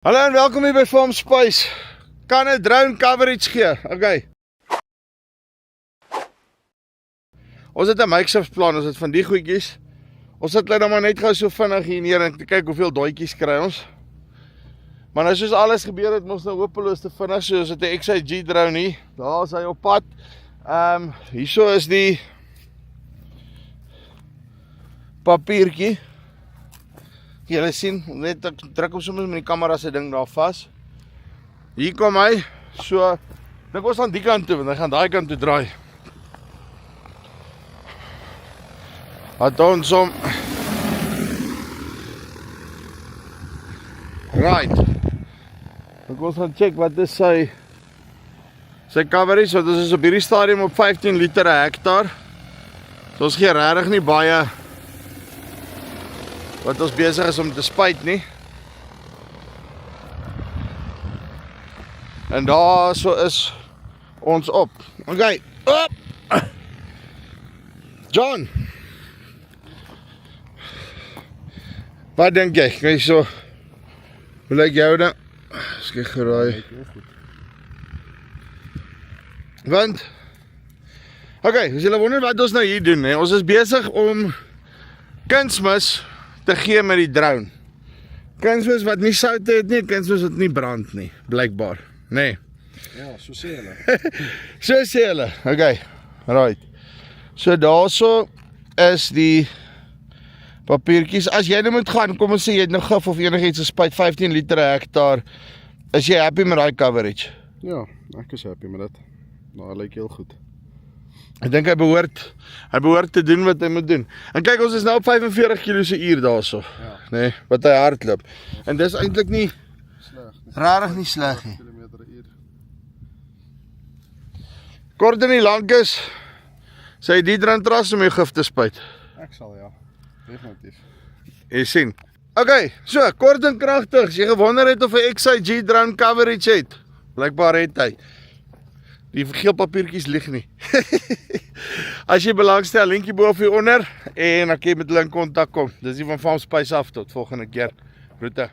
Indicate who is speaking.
Speaker 1: Hallo en welkom hier by Farm Spice. Kan 'n drone coverage gee. Okay. Ons het 'n makeshift plan, ons het van die goedjies. Ons het nou maar net gou so vinnig hier neer en kyk hoeveel dooitjies kry ons. Maar nou soos alles gebeur het, ons nou hopeloos te vinnig, so ons het 'n XIG drone hier. Daar is hy op pad. Hierso is die papiertjie. Julle sien, net ek druk hom soms met die kamera se ding daar vas. Hier kom hy. So, dink ons aan die kant toe, want hy gaan daai kant toe draai. Wat ons om. Right. Dink ons gaan check wat is sy coverage, so dit is op hierdie stadium op 15 liter per hektaar. So ons gee regtig nie baie wat ons besig is om te spuit nie. En daar so is ons op. Okay, op. John. Wat dink jy? Kan jy so hoe lyk jou dan? Skielik geraai. Want okay, as julle wonder wat ons nou hier doen, hè? Ons is besig om kunsmis te gee met die drone. Kunsmis wat nie sout het nie, kunsmis wat nie brand nie, blykbaar, nê? Nee.
Speaker 2: Ja, so sê hulle.
Speaker 1: So sê hulle. Okay, right. So daarso is die papiertjies. As jy nou moet gaan, kom ons sê jy het nou gif of enigiets gespuit 15 liter per hektaar. Is jy happy met daai coverage?
Speaker 2: Ja, ek is happy met dit. Nou, lyk heel goed.
Speaker 1: Ek dink hy behoort te doen wat hy moet doen. En kyk, ons is nou op 45 km/h daarso.
Speaker 2: Ja.
Speaker 1: Nee, wat hy hardloop. En dis eintlik nie
Speaker 2: Sleg.
Speaker 1: rarig nie sleg nie.
Speaker 2: Km/h.
Speaker 1: Kort en nie lank is, sy die drone tras om jou gif te spuit.
Speaker 2: Ek sal ja. Definitief.
Speaker 1: Jy sien. Okay, so kort en kragtig. As jy gewonder het of 'n XIG drone coverage het, blykbaar het hy. Die geel papiertjies lieg nie. As jy belangstel, linkie bo of hier onder en dan kan jy met hulle in kontak kom. Dis die van Farm Spice af tot volgende keer. Groete.